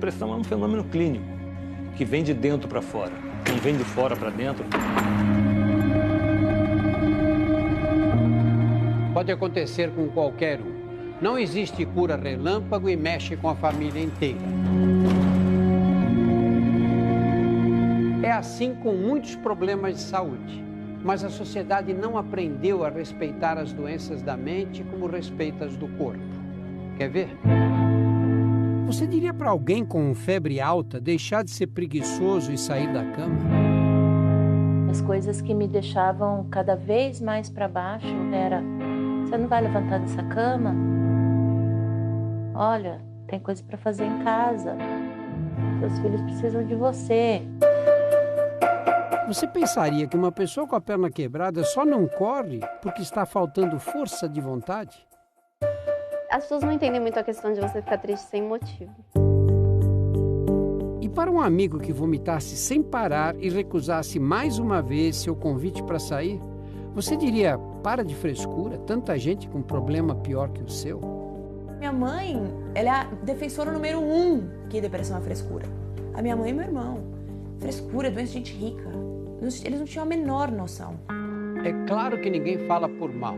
depressão é um fenômeno clínico, que vem de dentro para fora, não vem de fora para dentro. Pode acontecer com qualquer um. Não existe cura relâmpago e mexe com a família inteira. É assim com muitos problemas de saúde. Mas a sociedade não aprendeu a respeitar as doenças da mente como respeita as do corpo. Quer ver? Você diria para alguém com febre alta deixar de ser preguiçoso e sair da cama? As coisas que me deixavam cada vez mais para baixo era: você não vai levantar dessa cama? Olha, tem coisa para fazer em casa. Seus filhos precisam de você. Você pensaria que uma pessoa com a perna quebrada só não corre porque está faltando força de vontade? As pessoas não entendem muito a questão de você ficar triste sem motivo. E para um amigo que vomitasse sem parar e recusasse mais uma vez seu convite para sair, você diria: para de frescura, tanta gente com problema pior que o seu? Minha mãe, ela é a defensora número 1 que depressão é frescura. A minha mãe e meu irmão. Frescura é doença de gente rica. Eles não tinham a menor noção. É claro que ninguém fala por mal.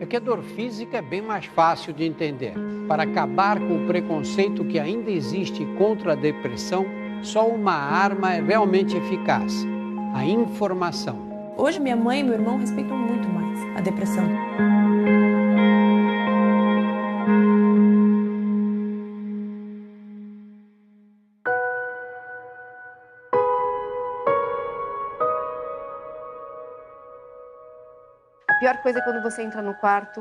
É que a dor física é bem mais fácil de entender. Para acabar com o preconceito que ainda existe contra a depressão, só uma arma é realmente eficaz: a informação. Hoje minha mãe e meu irmão respeitam muito mais a depressão. A pior coisa é quando você entra no quarto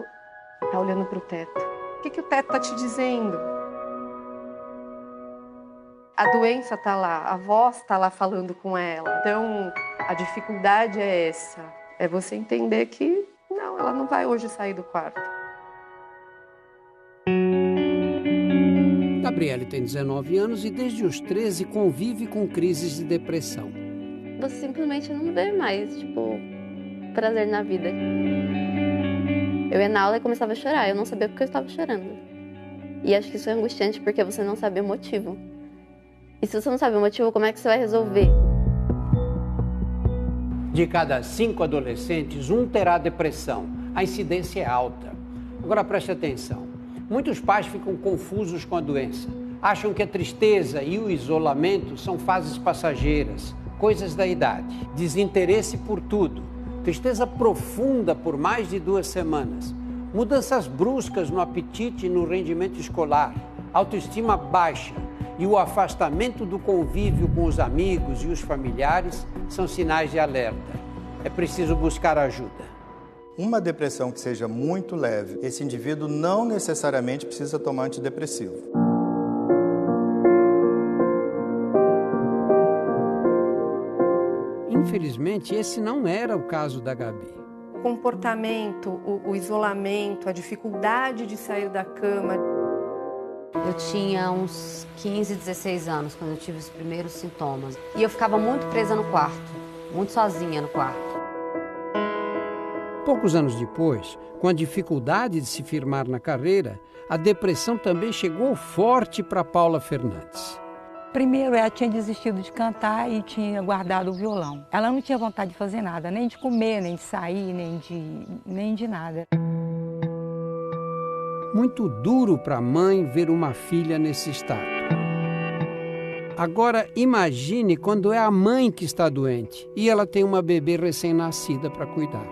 e tá olhando para o teto. O que o teto tá te dizendo? A doença tá lá, a voz tá lá falando com ela. Então, a dificuldade é essa. É você entender que não, ela não vai hoje sair do quarto. Gabriele tem 19 anos e desde os 13 convive com crises de depressão. Você simplesmente não vê mais, prazer na vida. Eu ia na aula e começava a chorar, eu não sabia porque eu estava chorando. E acho que isso é angustiante porque você não sabe o motivo. E se você não sabe o motivo, como é que você vai resolver? De cada 5 adolescentes, 1 terá depressão. A incidência é alta. Agora preste atenção. Muitos pais ficam confusos com a doença. Acham que a tristeza e o isolamento são fases passageiras, coisas da idade. Desinteresse por tudo. Tristeza profunda por mais de 2 semanas. Mudanças bruscas no apetite e no rendimento escolar. Autoestima baixa. E o afastamento do convívio com os amigos e os familiares são sinais de alerta. É preciso buscar ajuda. Uma depressão que seja muito leve, esse indivíduo não necessariamente precisa tomar antidepressivo. Infelizmente, esse não era o caso da Gabi. O comportamento, o isolamento, a dificuldade de sair da cama. Eu tinha uns 15, 16 anos quando eu tive os primeiros sintomas. E eu ficava muito presa no quarto, muito sozinha no quarto. Poucos anos depois, com a dificuldade de se firmar na carreira, a depressão também chegou forte para Paula Fernandes. Primeiro, ela tinha desistido de cantar e tinha guardado o violão. Ela não tinha vontade de fazer nada, nem de comer, nem de sair, nem de nada. Muito duro para a mãe ver uma filha nesse estado. Agora, imagine quando é a mãe que está doente e ela tem uma bebê recém-nascida para cuidar.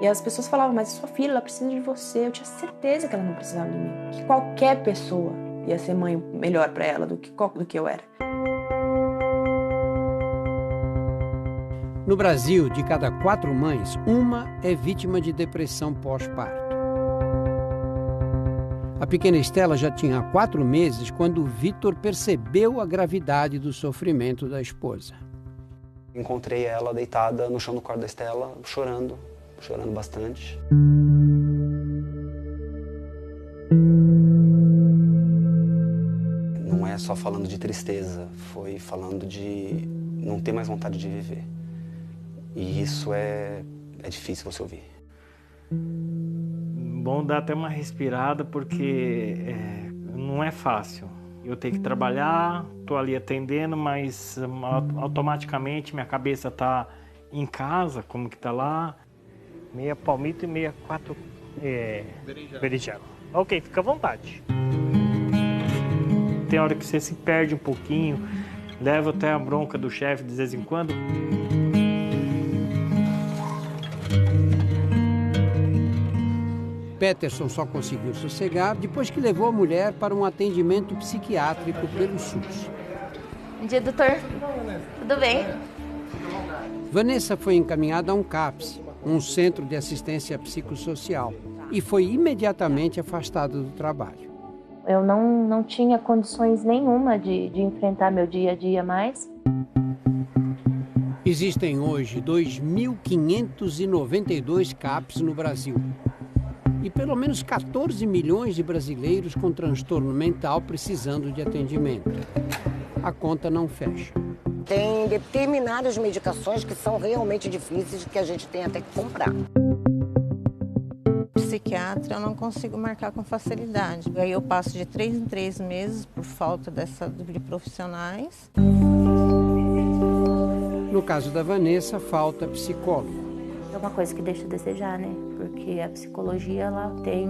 E as pessoas falavam: mas sua filha, ela precisa de você. Eu tinha certeza que ela não precisava de mim. Que qualquer pessoa ia ser mãe melhor para ela do que eu era. No Brasil, de cada 4 mães, uma é vítima de depressão pós-parto. A pequena Estela já tinha 4 meses quando o Vitor percebeu a gravidade do sofrimento da esposa. Encontrei ela deitada no chão do quarto da Estela, chorando bastante. Não é só falando de tristeza, foi falando de não ter mais vontade de viver. E isso é difícil você ouvir. Bom, dá até uma respirada porque não é fácil. Eu tenho que trabalhar, estou ali atendendo, mas automaticamente minha cabeça está em casa, como que está lá. Meia palmito e meia 4 berinjela. Ok, fica à vontade. Tem hora que você se perde um pouquinho, leva até a bronca do chefe de vez em quando. Peterson só conseguiu sossegar depois que levou a mulher para um atendimento psiquiátrico pelo SUS. Bom dia, doutor. Tudo bem? Vanessa foi encaminhada a um CAPS, um centro de assistência psicossocial, e foi imediatamente afastada do trabalho. Eu não tinha condições nenhuma de enfrentar meu dia a dia mais. Existem hoje 2.592 CAPs no Brasil. E pelo menos 14 milhões de brasileiros com transtorno mental precisando de atendimento. A conta não fecha. Tem determinadas medicações que são realmente difíceis, que a gente tem até que comprar. Psiquiatra eu não consigo marcar com facilidade. Aí eu passo de 3 em 3 meses por falta de profissionais. No caso da Vanessa, falta psicólogo. É uma coisa que deixa a desejar, né? Porque a psicologia, ela tem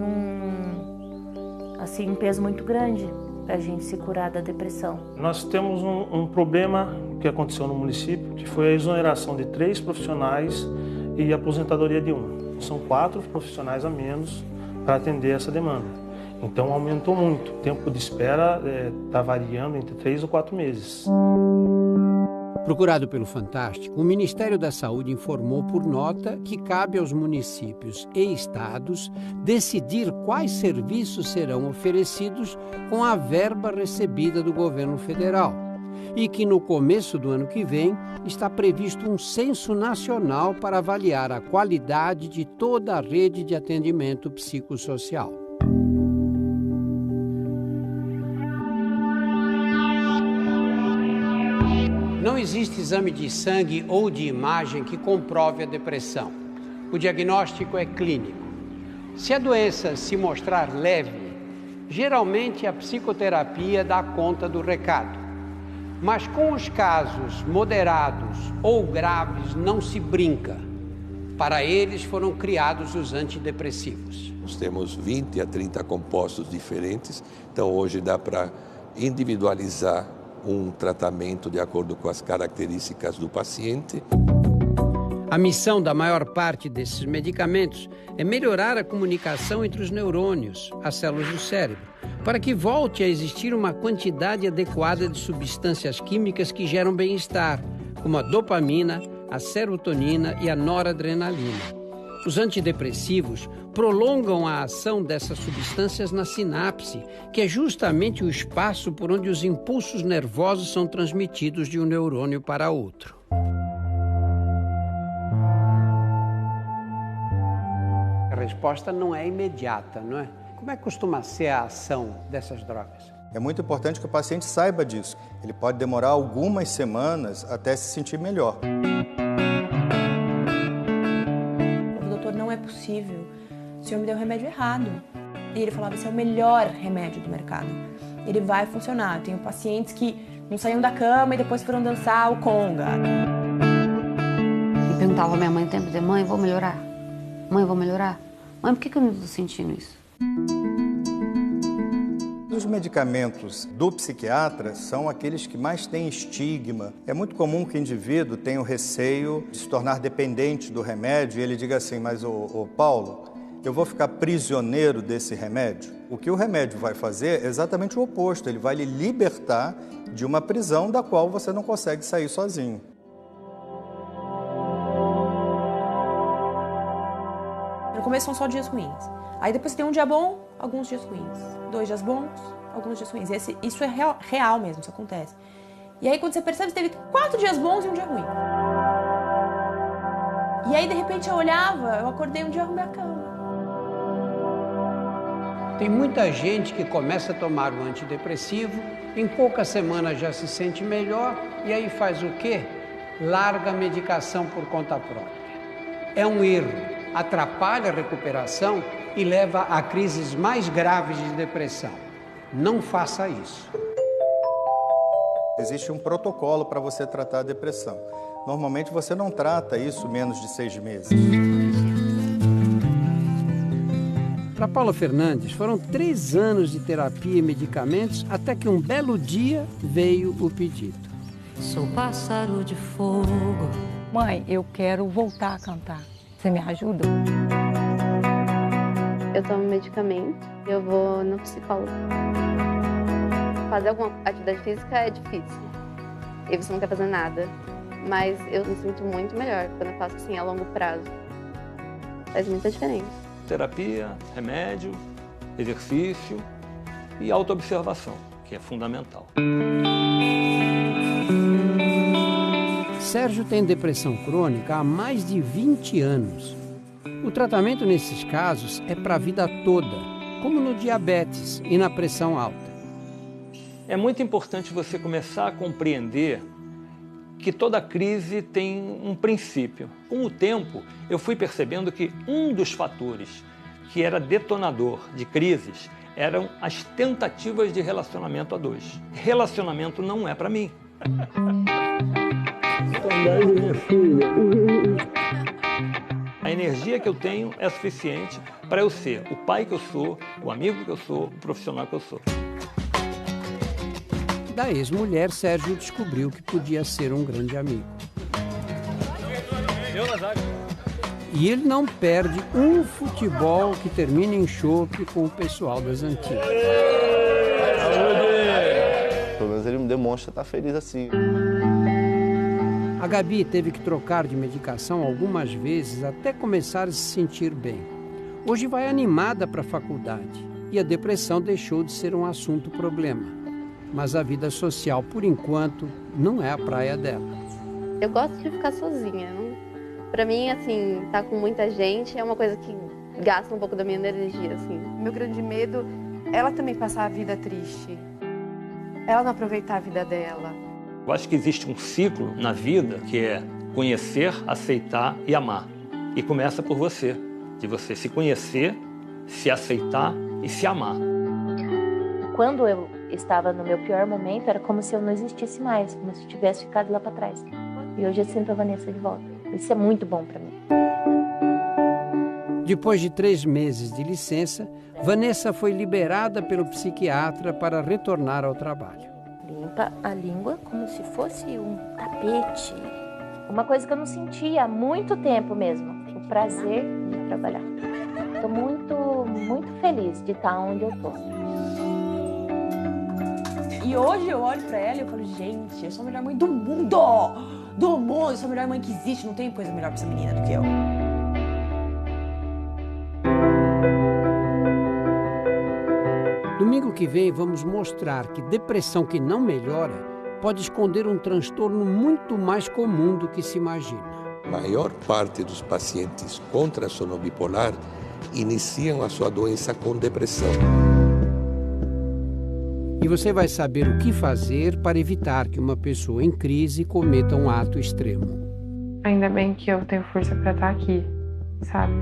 um peso muito grande para a gente se curar da depressão. Nós temos um problema que aconteceu no município, que foi a exoneração de 3 profissionais e a aposentadoria de 1. São 4 profissionais a menos para atender essa demanda. Então aumentou muito. O tempo de espera está variando entre 3 ou 4 meses. Procurado pelo Fantástico, o Ministério da Saúde informou por nota que cabe aos municípios e estados decidir quais serviços serão oferecidos com a verba recebida do governo federal e que no começo do ano que vem está previsto um censo nacional para avaliar a qualidade de toda a rede de atendimento psicossocial. Não existe exame de sangue ou de imagem que comprove a depressão. O diagnóstico é clínico. Se a doença se mostrar leve, geralmente a psicoterapia dá conta do recado. Mas com os casos moderados ou graves não se brinca. Para eles foram criados os antidepressivos. Nós temos 20 a 30 compostos diferentes, então hoje dá para individualizar um tratamento de acordo com as características do paciente. A missão da maior parte desses medicamentos é melhorar a comunicação entre os neurônios, as células do cérebro, para que volte a existir uma quantidade adequada de substâncias químicas que geram bem-estar, como a dopamina, a serotonina e a noradrenalina. Os antidepressivos prolongam a ação dessas substâncias na sinapse, que é justamente o espaço por onde os impulsos nervosos são transmitidos de um neurônio para outro. A resposta não é imediata, não é? Como é que costuma ser a ação dessas drogas? É muito importante que o paciente saiba disso. Ele pode demorar algumas semanas até se sentir melhor. Não é possível, o senhor me deu o remédio errado. E ele falava, esse é o melhor remédio do mercado. Ele vai funcionar. Eu tenho pacientes que não saíam da cama e depois foram dançar o conga. Eu perguntava à minha mãe o tempo de mãe, vou melhorar? Mãe, vou melhorar? Mãe, por que eu não estou sentindo isso? Os medicamentos do psiquiatra são aqueles que mais têm estigma. É muito comum que o indivíduo tenha o receio de se tornar dependente do remédio e ele diga assim, mas ô Paulo, eu vou ficar prisioneiro desse remédio? O que o remédio vai fazer é exatamente o oposto, ele vai lhe libertar de uma prisão da qual você não consegue sair sozinho. No começo são só dias ruins. Aí depois tem um dia bom, alguns dias ruins. 2 dias bons, alguns dias ruins. Isso é real mesmo, isso acontece. E aí quando você percebe, você teve 4 dias bons e um dia ruim. E aí de repente eu olhava, eu acordei um dia e arrumei a cama. Tem muita gente que começa a tomar o antidepressivo, em poucas semanas já se sente melhor e aí faz o quê? Larga a medicação por conta própria. É um erro, atrapalha a recuperação e leva a crises mais graves de depressão. Não faça isso. Existe um protocolo para você tratar a depressão. Normalmente você não trata isso menos de 6 meses. Para Paula Fernandes, foram 3 anos de terapia e medicamentos até que um belo dia veio o pedido. Sou pássaro de fogo. Mãe, eu quero voltar a cantar. Você me ajuda? Eu tomo medicamento, eu vou no psicólogo. Fazer alguma atividade física é difícil. E você não quer fazer nada. Mas eu me sinto muito melhor quando eu faço assim a longo prazo. Faz muita diferença. Terapia, remédio, exercício e autoobservação, que é fundamental. Sérgio tem depressão crônica há mais de 20 anos. O tratamento nesses casos é para a vida toda, como no diabetes e na pressão alta. É muito importante você começar a compreender que toda crise tem um princípio. Com o tempo, eu fui percebendo que um dos fatores que era detonador de crises eram as tentativas de relacionamento a 2. Relacionamento não é para mim. A energia que eu tenho é suficiente para eu ser o pai que eu sou, o amigo que eu sou, o profissional que eu sou. Da ex-mulher, Sérgio descobriu que podia ser um grande amigo. E ele não perde um futebol que termina em chope com o pessoal das antigas. Pelo menos ele me demonstra estar feliz assim. A Gabi teve que trocar de medicação algumas vezes até começar a se sentir bem. Hoje vai animada para a faculdade e a depressão deixou de ser um assunto problema. Mas a vida social, por enquanto, não é a praia dela. Eu gosto de ficar sozinha. Pra mim, assim, estar com muita gente é uma coisa que gasta um pouco da minha energia, assim. Meu grande medo é ela também passar a vida triste. Ela não aproveitar a vida dela. Eu acho que existe um ciclo na vida que é conhecer, aceitar e amar. E começa por você, de você se conhecer, se aceitar e se amar. Quando eu estava no meu pior momento, era como se eu não existisse mais, como se eu tivesse ficado lá para trás. E hoje eu sinto a Vanessa de volta. Isso é muito bom para mim. Depois de 3 meses de licença, Vanessa foi liberada pelo psiquiatra para retornar ao trabalho. Limpa a língua como se fosse um tapete. Uma coisa que eu não sentia há muito tempo mesmo. O prazer de trabalhar. Estou muito feliz de estar onde eu estou. E hoje eu olho pra ela e eu falo, gente, eu sou a melhor mãe do mundo! Do mundo! Eu sou a melhor mãe que existe, não tem coisa melhor pra essa menina do que eu. Domingo que vem vamos mostrar que depressão que não melhora pode esconder um transtorno muito mais comum do que se imagina. A maior parte dos pacientes com transtorno bipolar iniciam a sua doença com depressão. E você vai saber o que fazer para evitar que uma pessoa em crise cometa um ato extremo. Ainda bem que eu tenho força para estar aqui, sabe?